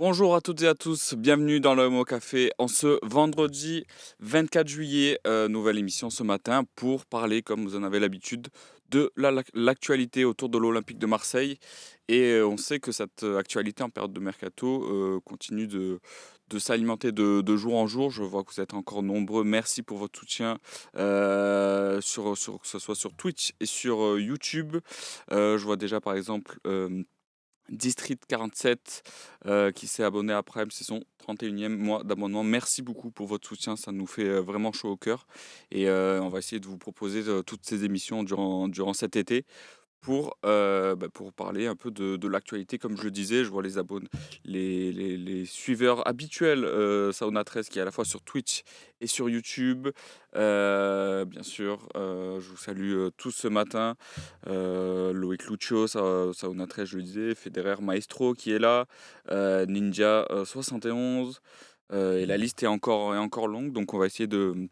Bonjour à toutes et à tous, bienvenue dans le Mot Café en ce vendredi 24 juillet. Nouvelle émission ce matin pour parler, comme vous en avez l'habitude, de l'actualité autour de l'Olympique de Marseille. Et on sait que cette actualité en période de mercato continue de s'alimenter de jour en jour. Je vois que vous êtes encore nombreux. Merci pour votre soutien, que ce soit sur Twitch et sur YouTube. Je vois déjà par exemple District 47 qui s'est abonné à Prime, c'est son 31e mois d'abonnement. Merci beaucoup pour votre soutien, ça nous fait vraiment chaud au cœur. Et on va essayer de vous proposer toutes ces émissions durant cet été pour parler un peu de l'actualité. Comme je le disais, je vois les abonnés, les suiveurs habituels, Sauna 13 qui est à la fois sur Twitch et sur YouTube. Bien sûr, je vous salue tous ce matin. Loïc Lucio, Sauna 13, je le disais, Federer Maestro qui est là, Ninja 71. Et la liste est encore longue, donc on va essayer de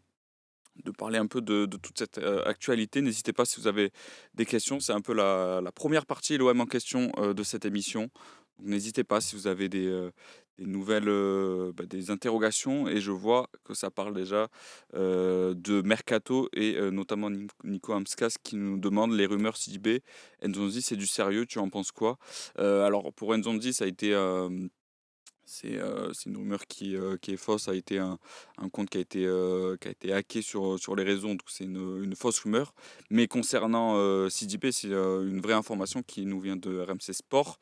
parler un peu de toute cette actualité. N'hésitez pas si vous avez des questions. C'est un peu la première partie, l'OM en question de cette émission. Donc, n'hésitez pas si vous avez des nouvelles, des interrogations. Et je vois que ça parle déjà de Mercato et notamment Nico Amskas qui nous demande les rumeurs CJB. Nzonzi, c'est du sérieux, tu en penses quoi? Alors pour Nzonzi, ça a été c'est une rumeur qui est fausse. Ça a été un compte qui a été hacké sur les réseaux, donc c'est une fausse rumeur. Mais concernant CDP, c'est une vraie information qui nous vient de RMC Sport,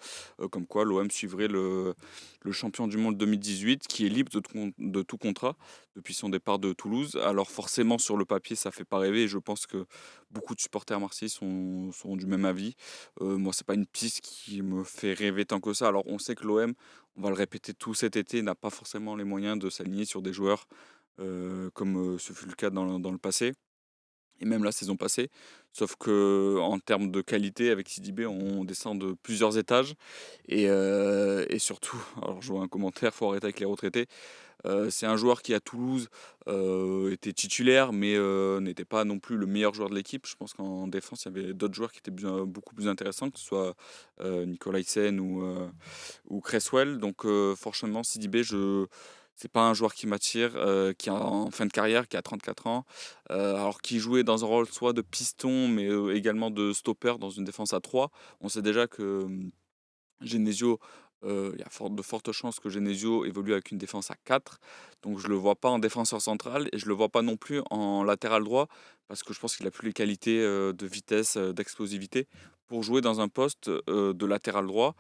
comme quoi l'OM suivrait le champion du monde 2018, qui est libre de tout contrat depuis son départ de Toulouse. Alors forcément, sur le papier, ça fait pas rêver, et je pense que beaucoup de supporters marseillais sont du même avis. Moi, c'est pas une piste qui me fait rêver tant que ça. Alors on sait que l'OM, on va le répéter tout cet été, n'a pas forcément les moyens de s'aligner sur des joueurs comme ce fut le cas dans le passé et même la saison passée. Sauf que en termes de qualité, avec Sidibé, on descend de plusieurs étages et surtout, alors je vois un commentaire, faut arrêter avec les retraités. C'est un joueur qui à Toulouse était titulaire, mais n'était pas non plus le meilleur joueur de l'équipe. Je pense qu'en défense, il y avait d'autres joueurs qui étaient beaucoup plus intéressants, que ce soit Nicolaïsen ou Cresswell. Donc forcément, Sidibé, c'est pas un joueur qui m'attire, qui est en fin de carrière, qui a 34 ans, alors qui jouait dans un rôle soit de piston, mais également de stopper dans une défense à 3. On sait déjà que Genesio, il y a de fortes chances que Genesio évolue avec une défense à 4, donc je le vois pas en défenseur central et je le vois pas non plus en latéral droit parce que je pense qu'il a plus les qualités, de vitesse, d'explosivité pour jouer dans un poste, de latéral droit,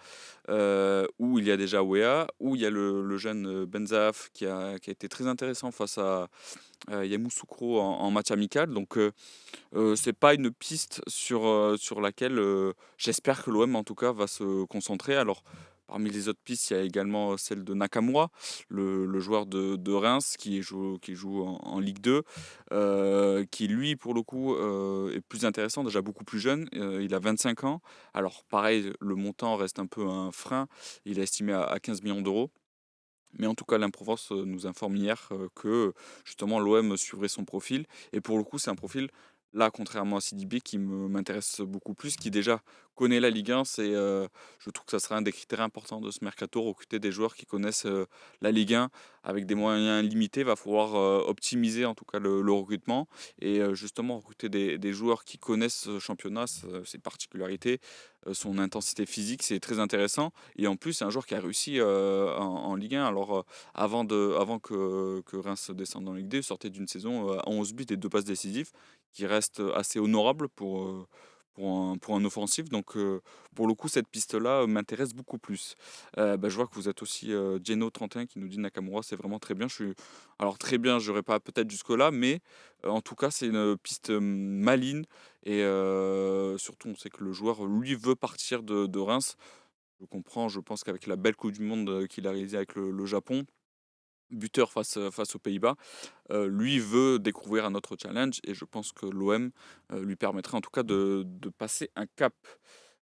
où il y a déjà Weah, où il y a le jeune, Benzaf qui a été très intéressant face à, Yamoussoukro en match amical. Donc c'est pas une piste sur laquelle, j'espère que l'OM en tout cas va se concentrer. Alors parmi les autres pistes, il y a également celle de Nakamura, le joueur de Reims qui joue en Ligue 2, qui lui pour le coup, est plus intéressant, déjà beaucoup plus jeune, il a 25 ans. Alors pareil, le montant reste un peu un frein, il est estimé à 15 millions d'euros. Mais en tout cas, l'Im-Provence nous informe hier que justement l'OM suivrait son profil. Et pour le coup, c'est un profil, là, contrairement à Sidibé, qui m'intéresse beaucoup plus, qui déjà connaît la Ligue 1. Je trouve que ça sera un des critères importants de ce mercato, recruter des joueurs qui connaissent la Ligue 1 avec des moyens limités. Il va falloir optimiser en tout cas le recrutement et justement recruter des joueurs qui connaissent ce championnat, ses particularités, son intensité physique, c'est très intéressant. Et en plus, c'est un joueur qui a réussi en Ligue 1. Alors, avant que Reims descende en Ligue 2, il sortait d'une saison à 11 buts et 2 passes décisives, qui reste assez honorable pour un offensif. Donc, pour le coup, cette piste-là m'intéresse beaucoup plus. Je vois que vous êtes aussi Geno31 qui nous dit Nakamura, c'est vraiment très bien. Alors, très bien, je n'aurais pas peut-être jusque-là, mais en tout cas, c'est une piste maligne. Et surtout, on sait que le joueur, lui, veut partir de Reims. Je comprends, je pense qu'avec la belle coupe du monde, qu'il a réalisée avec le Japon, buteur face aux Pays-Bas, lui veut découvrir un autre challenge et je pense que l'OM, lui permettrait en tout cas de passer un cap.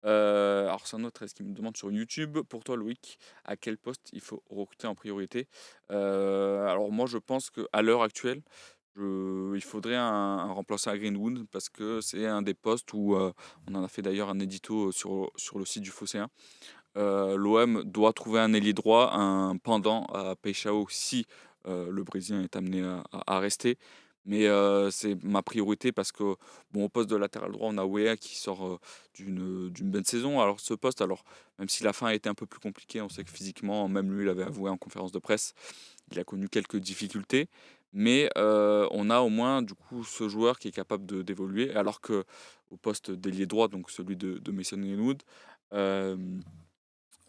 Alors c'est un autre est-ce qu'il me demande sur YouTube: «Pour toi Loïc, à quel poste il faut recruter en priorité?» Alors moi je pense qu'à l'heure actuelle, il faudrait un remplaçant à Greenwood parce que c'est un des postes où, on en a fait d'ailleurs un édito sur le site du Phocéen, l'OM doit trouver un ailier droit, un pendant à Paixão si, le Brésilien est amené à rester. Mais, c'est ma priorité parce que, bon, au poste de latéral droit, on a Weah qui sort, d'une bonne saison. Alors ce poste, alors, même si la fin a été un peu plus compliquée, on sait que physiquement, même lui l'avait avoué en conférence de presse, il a connu quelques difficultés. Mais, on a au moins, du coup, ce joueur qui est capable d'évoluer. Alors que au poste d'ailier droit, donc celui de Mason Greenwood, hem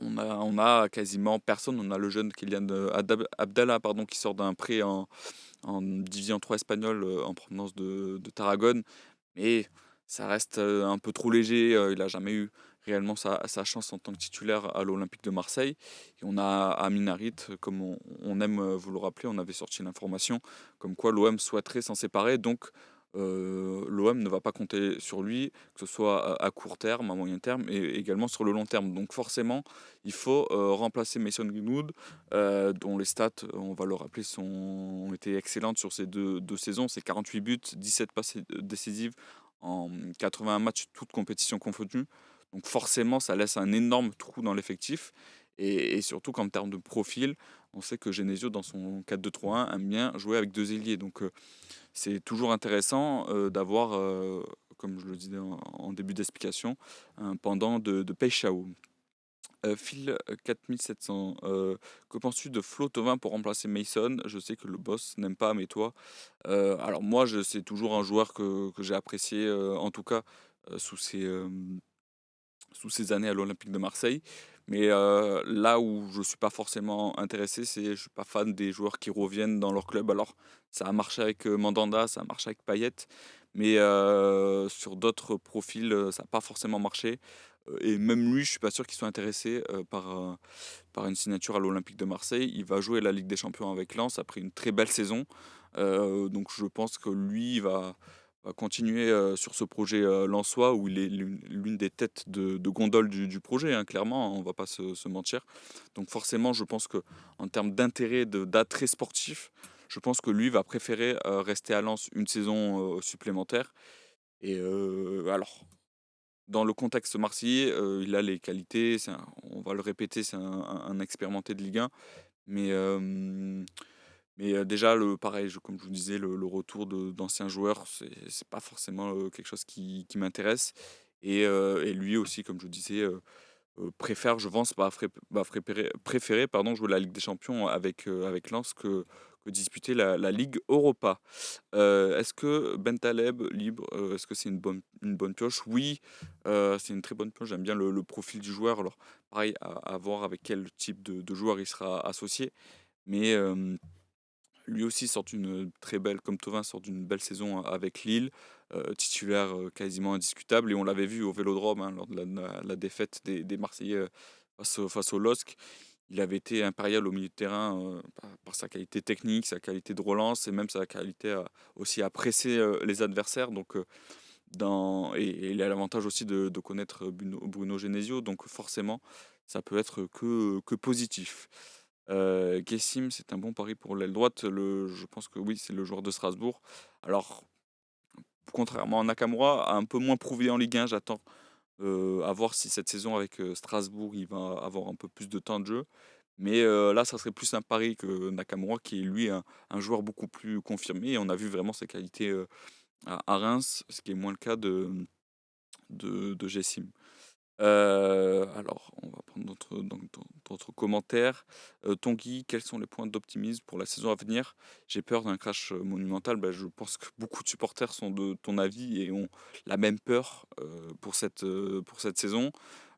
on a quasiment personne. On a le jeune Kylian, Abdallah pardon, qui sort d'un prêt en division 3 espagnole, en provenance de Tarragone. Mais ça reste, un peu trop léger, il a jamais eu réellement sa chance en tant que titulaire à l'Olympique de Marseille. Et on a Amin Harit, comme on aime, vous le rappeler, on avait sorti l'information comme quoi l'OM souhaiterait s'en séparer. Donc, l'OM ne va pas compter sur lui, que ce soit à court terme, à moyen terme et également sur le long terme. Donc forcément, il faut, remplacer Mason Greenwood, dont les stats, on va le rappeler, ont été excellentes sur ces deux saisons. C'est 48 buts, 17 passes décisives en 81 matchs, toutes compétitions confondues. Donc forcément, ça laisse un énorme trou dans l'effectif et surtout qu'en termes de profil, on sait que Genesio, dans son 4-2-3-1, aime bien jouer avec 2 ailiers. Donc, c'est toujours intéressant, d'avoir, comme je le disais en début d'explication, un pendant de Paixão. Phil, 4700, que penses-tu de Flo Thauvin pour remplacer Mason? Je sais que le boss n'aime pas, mais toi? Alors moi, c'est toujours un joueur que j'ai apprécié, en tout cas, sous ses années à l'Olympique de Marseille. Mais, là où je suis pas forcément intéressé, je suis pas fan des joueurs qui reviennent dans leur club. Alors, ça a marché avec, Mandanda, ça a marché avec Payet, mais, sur d'autres profils, ça a pas forcément marché. Et même lui, je suis pas sûr qu'il soit intéressé, par une signature à l'Olympique de Marseille. Il va jouer la Ligue des Champions avec Lens après une très belle saison. Donc je pense que lui, il va continuer, sur ce projet, lensois où il est l'une des têtes de gondole du projet, hein, clairement, hein, on va pas se mentir. Donc forcément, je pense que en termes d'intérêt, d'attrait sportif, je pense que lui va préférer, rester à Lens une saison, supplémentaire. Et alors dans le contexte marseillais, il a les qualités, on va le répéter, c'est un expérimenté de Ligue 1. Mais, déjà pareil, comme je vous disais, le retour d'anciens joueurs, c'est pas forcément, quelque chose qui m'intéresse. Et lui aussi, comme je vous disais, préfère, je pense, préférer pardon, jouer la Ligue des Champions avec Lens que disputer la Ligue Europa. Est-ce que Bentaleb libre, est-ce que c'est une bonne pioche? Oui, c'est une très bonne pioche. J'aime bien le profil du joueur. Alors pareil, à voir avec quel type de joueur il sera associé. Mais, lui aussi sort d'une très belle, comme Thauvin sort d'une belle saison avec Lille, titulaire, quasiment indiscutable. Et on l'avait vu au Vélodrome, hein, lors de la défaite des Marseillais, face au LOSC. Il avait été impérial au milieu de terrain, par sa qualité technique, sa qualité de relance et même sa qualité aussi à presser, les adversaires. Donc, et il a l'avantage aussi de connaître Bruno Genesio, donc forcément, ça peut être que positif. Guessim, c'est un bon pari pour l'aile droite. Je pense que oui, c'est le joueur de Strasbourg. Alors, contrairement à Nakamura, un peu moins prouvé en Ligue 1, j'attends, à voir si cette saison avec, Strasbourg, il va avoir un peu plus de temps de jeu. Mais, là, ça serait plus un pari que Nakamura qui est lui un joueur beaucoup plus confirmé et on a vu vraiment ses qualités, à Reims, ce qui est moins le cas de Gessim. Alors, on va prendre d'autres commentaires. Tanguy, quels sont les points d'optimisme pour la saison à venir? J'ai peur d'un crash, monumental. Bah, je pense que beaucoup de supporters sont de ton avis et ont la même peur, pour cette saison.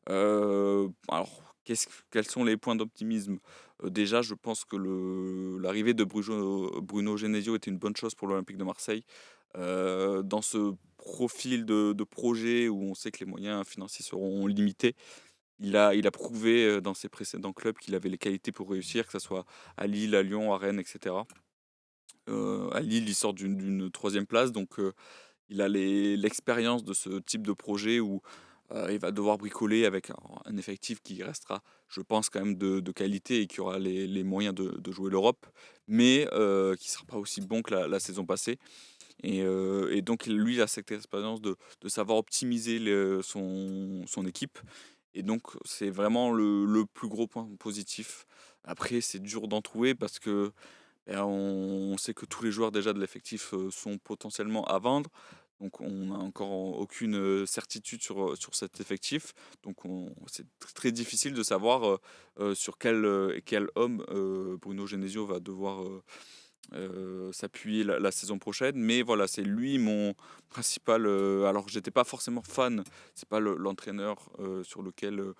Alors, quels sont les points d'optimisme? Déjà, je pense que l'arrivée de Bruno Genesio était une bonne chose pour l'Olympique de Marseille. Dans ce profil de projet où on sait que les moyens financiers seront limités, il a prouvé, dans ses précédents clubs qu'il avait les qualités pour réussir, que ça soit à Lille, à Lyon, à Rennes et cetera. À Lille, il sort d'une 3 place, donc, il a l'expérience de ce type de projet où, il va devoir bricoler avec un effectif qui restera, je pense, quand même de qualité et qui aura les moyens de jouer l'Europe, mais, qui ne sera pas aussi bon que la saison passée. Et donc lui, il a cette expérience de savoir optimiser son équipe et donc c'est vraiment le plus gros point positif. Après, c'est dur d'en trouver parce que, on sait que tous les joueurs déjà de l'effectif, sont potentiellement à vendre. Donc on n'a encore aucune, certitude sur cet effectif. Donc c'est très difficile de savoir, sur quel homme, Bruno Genesio va devoir, s'appuyer la saison prochaine. Mais voilà, c'est lui mon principal, alors j'étais pas forcément fan, c'est pas l'entraîneur, sur lequel,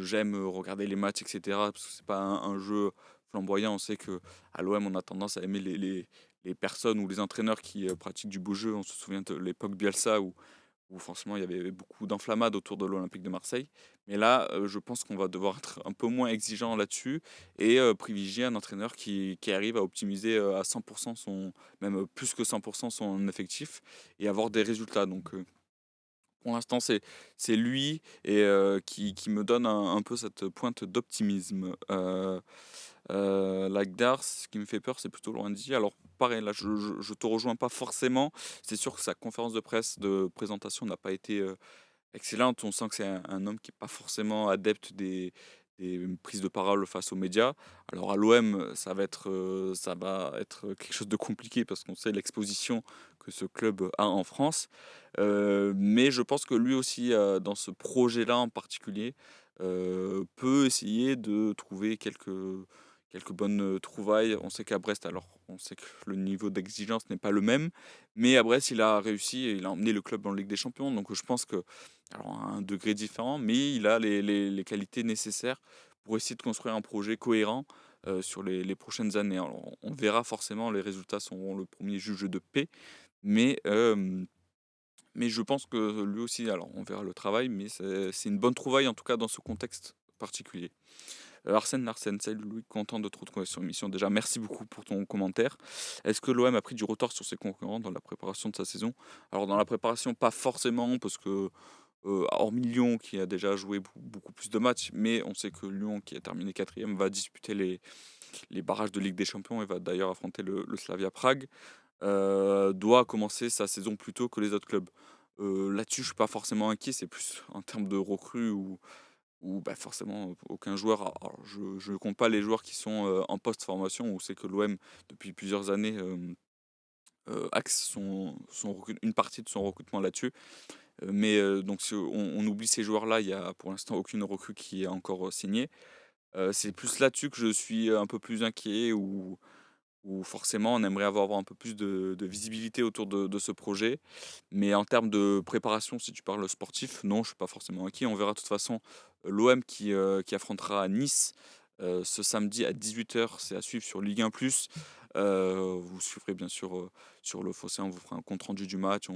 j'aime, regarder les matchs et cetera, parce que c'est pas un jeu flamboyant. On sait qu'à l'OM, on a tendance à aimer les personnes ou les entraîneurs qui, pratiquent du beau jeu. On se souvient de l'époque Bielsa où franchement il y avait beaucoup d'enflammades autour de l'Olympique de Marseille. Mais là, je pense qu'on va devoir être un peu moins exigeant là-dessus et privilégier un entraîneur qui arrive à optimiser, à 100 son, même, plus que 100 son effectif et avoir des résultats. Donc pour l'instant, c'est lui et qui me donne un peu cette pointe d'optimisme. Lagdar, ce qui me fait peur, c'est plutôt Lorenzi. Alors pareil, là, je te rejoins pas forcément. C'est sûr que sa conférence de presse de présentation n'a pas été, excellente. On sent que c'est un homme qui est pas forcément adepte des prises de parole face aux médias. Alors à l'OM, ça va être quelque chose de compliqué parce qu'on sait l'exposition que ce club a en France. Mais je pense que lui aussi, dans ce projet-là en particulier, peut essayer de trouver quelques bonnes, trouvailles. On sait qu'à Brest, alors on sait que le niveau d'exigence n'est pas le même, mais à Brest, il a réussi et il a emmené le club en Ligue des Champions. Donc je pense que, alors à un degré différent, mais il a les qualités nécessaires pour essayer de construire un projet cohérent, sur les prochaines années. Alors on verra forcément, les résultats seront le premier juge de paix, mais je pense que lui aussi, alors on verra le travail, mais c'est une bonne trouvaille en tout cas dans ce contexte particulier. Arsène Larsen, salut Louis, content de te retrouver sur l'émission. Déjà, merci beaucoup pour ton commentaire. Est-ce que l'OM a pris du retard sur ses concurrents dans la préparation de sa saison? Alors dans la préparation, pas forcément, parce que hormis Lyon qui a déjà joué beaucoup plus de matchs, mais on sait que Lyon, qui a terminé quatrième, va disputer les barrages de Ligue des Champions et va d'ailleurs affronter le Slavia Prague, doit commencer sa saison plus tôt que les autres clubs. Là-dessus, je suis pas forcément inquiet, c'est plus en termes de recrues ou bah, forcément aucun joueur. Alors, je compte pas les joueurs qui sont en post-formation, où c'est que l'OM, depuis plusieurs années, axe une partie de son recrutement là-dessus. Mais donc, si on oublie ces joueurs-là, il y a pour l'instant aucune recrue qui est encore signée. C'est plus là-dessus que je suis un peu plus inquiet, ou forcément on aimerait avoir un peu plus de visibilité autour de ce projet. Mais en termes de préparation, si tu parles sportif, non, je suis pas forcément inquiet. On verra de toute façon l'OM qui affrontera Nice ce samedi à 18 h. C'est à suivre sur Ligue 1+. Vous suivrez bien sûr sur le Fossé, on vous fera un compte rendu du match.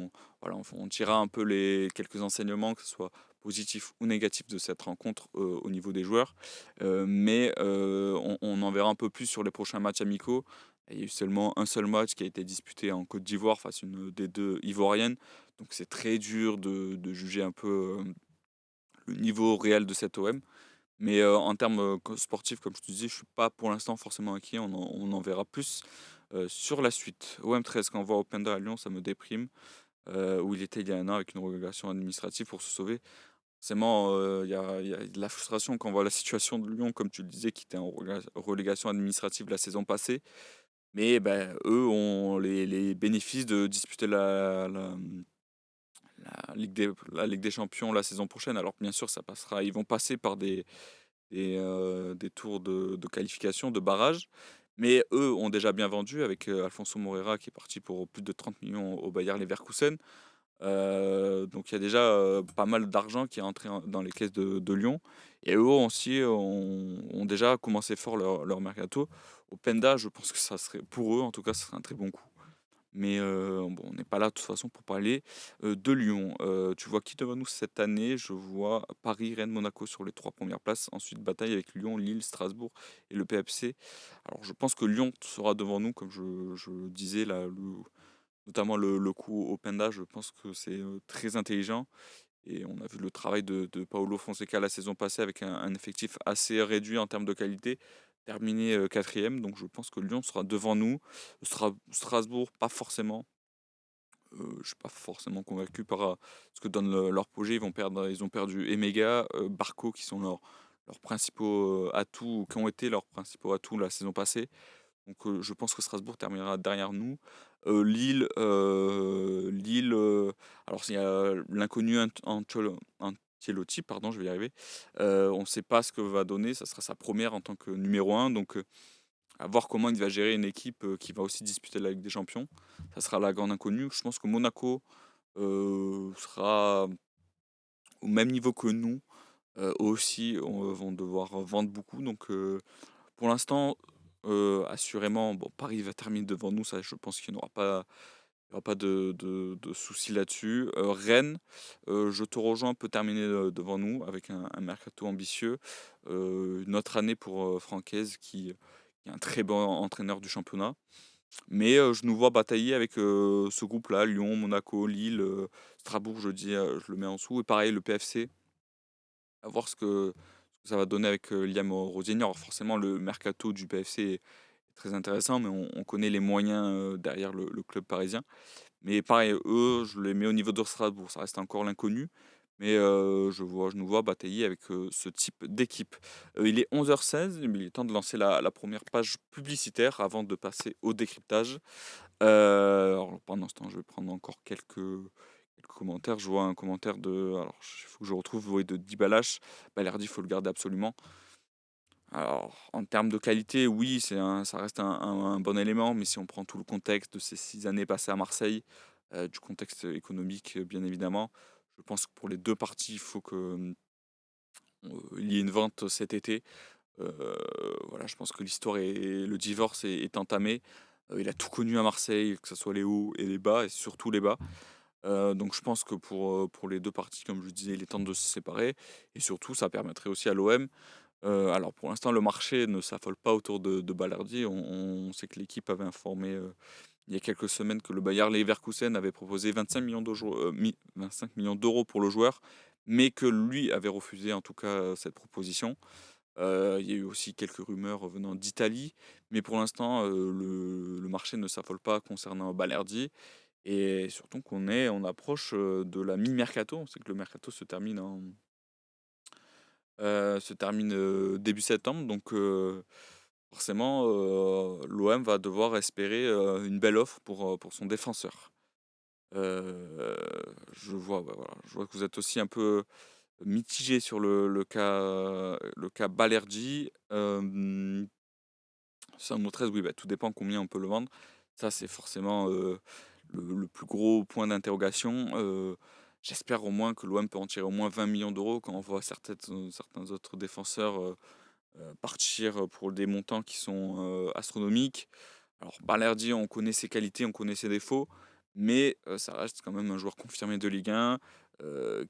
Voilà, on tirera un peu quelques enseignements, que ce soit positif ou négatif, de cette rencontre au niveau des joueurs. Mais on en verra un peu plus sur les prochains matchs amicaux. Il y a eu seulement un seul match qui a été disputé en Côte d'Ivoire face à une des deux ivoiriennes. Donc c'est très dur de juger un peu le niveau réel de cet OM. Mais en termes sportifs, comme je te disais, je suis pas pour l'instant forcément inquiet. On en verra plus sur la suite. OM 13, quand on voit Openda à Lyon, ça me déprime. Où il était il y a un an avec une relégation administrative pour se sauver. Forcément, il y a de la frustration quand on voit la situation de Lyon, comme tu le disais, qui était en relégation administrative la saison passée. Mais ben, eux ont les bénéfices de disputer la Ligue des Champions la saison prochaine. Alors bien sûr, ça passera, ils vont passer par des tours de qualification, de barrage. Mais eux ont déjà bien vendu avec Alfonso Moreira qui est parti pour plus de 30 millions au Bayer Leverkusen. Donc il y a déjà pas mal d'argent qui est entré dans les caisses de Lyon. Et eux aussi ont déjà commencé fort leur mercato. Au Penda, je pense que ça serait, pour eux en tout cas, ça serait un très bon coup. Mais bon, on n'est pas là de toute façon pour parler de Lyon. Tu vois qui devant nous cette année? Je vois Paris, Rennes, Monaco sur les trois premières places. Ensuite, bataille avec Lyon, Lille, Strasbourg et le PFC. Alors, je pense que Lyon sera devant nous, comme je disais, là, notamment le coup au Penda. Je pense que c'est très intelligent. Et on a vu le travail de Paulo Fonseca la saison passée avec un effectif assez réduit en termes de qualité, terminé quatrième. Donc je pense que Lyon sera devant nous. Strasbourg, pas forcément. Je suis pas forcément convaincu par, ce que donne leur projet. Ils ont perdu Emega, Barco qui sont leurs principaux, atouts, ou qui ont été leurs principaux atouts la saison passée. Donc je pense que Strasbourg terminera derrière nous. Lille, alors il y a l'inconnu Ancelotti, pardon, je vais y arriver. On ne sait pas ce que va donner, ça sera sa première en tant que numéro un, donc à voir comment il va gérer une équipe, qui va aussi disputer la Ligue des Champions. Ça sera la grande inconnue. Je pense que Monaco, sera au même niveau que nous, aussi vont devoir vendre beaucoup, donc pour l'instant, assurément, bon, Paris va terminer devant nous, ça je pense qu'il n'y aura pas de souci là-dessus. Rennes, je te rejoins, peut terminer, devant nous avec un mercato ambitieux. Une autre année pour, Francaise qui est un très bon entraîneur du championnat. Mais, je nous vois batailler avec, ce groupe-là, Lyon, Monaco, Lille, Strasbourg, je le mets en dessous, et pareil le PFC. À voir ce que ça va donner avec, Liam Rosenior. Alors forcément, le mercato du PFC est très intéressant, mais on connaît les moyens, derrière le club parisien. Mais pareil, eux, je les mets au niveau de Strasbourg, ça reste encore l'inconnu, mais je nous vois batailler avec, ce type d'équipe. Il est 11h16, mais il est temps de lancer la première page publicitaire avant de passer au décryptage. Alors pendant ce temps, je vais prendre encore quelques commentaires. Je vois un commentaire alors il faut que je retrouve, ouais, de Dybala. Balerdi, il faut le garder absolument. Alors, en termes de qualité, oui, ça reste un bon élément, mais si on prend tout le contexte de ces 6 années passées à Marseille, du contexte économique, bien évidemment, je pense que pour les 2 parties, il faut que, il y ait une vente cet été. Heu, voilà, je pense que le divorce est entamé. Il a tout connu à Marseille, que ce soit les hauts et les bas, et surtout les bas. Donc je pense que pour les 2 parties, comme je disais, il est temps de se séparer, et surtout ça permettrait aussi à l'OM. Alors pour l'instant, le marché ne s'affole pas autour de Balerdi. On sait que l'équipe avait informé, il y a quelques semaines, que le Bayer Leverkusen avait proposé 25 millions d'euros pour le joueur, mais que lui avait refusé en tout cas, cette proposition. Il y a eu aussi quelques rumeurs venant d'Italie, mais pour l'instant, le marché ne s'affole pas concernant Balerdi, et surtout on approche, de la mi-mercato. On sait que le mercato se termine début septembre, donc forcément, l'OM va devoir espérer, une belle offre pour son défenseur. Heu, je vois, ouais, voilà, je vois que vous êtes aussi un peu mitigé sur le cas Balerdi. 113, oui, bah, tout dépend combien on peut le vendre. Ça, c'est forcément, le plus gros point d'interrogation. J'espère au moins que l'OM peut en tirer au moins 20 millions d'euros quand on voit certains autres défenseurs, partir pour des montants qui sont, astronomiques. Alors Balerdi, on connaît ses qualités, on connaît ses défauts, mais ça reste quand même un joueur confirmé de Ligue 1,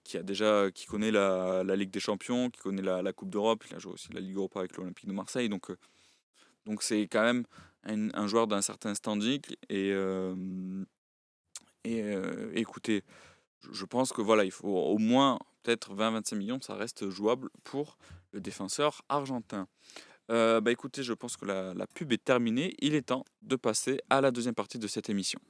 qui connaît la Ligue des Champions, qui connaît la Coupe d'Europe. Il a joué aussi la Ligue Europa avec l'Olympique de Marseille, donc c'est quand même un joueur d'un certain standing, écoutez, je pense que voilà, il faut au moins peut-être 20-25 millions, ça reste jouable pour le défenseur argentin. Bah, écoutez, je pense que la pub est terminée. Il est temps de passer à la deuxième partie de cette émission.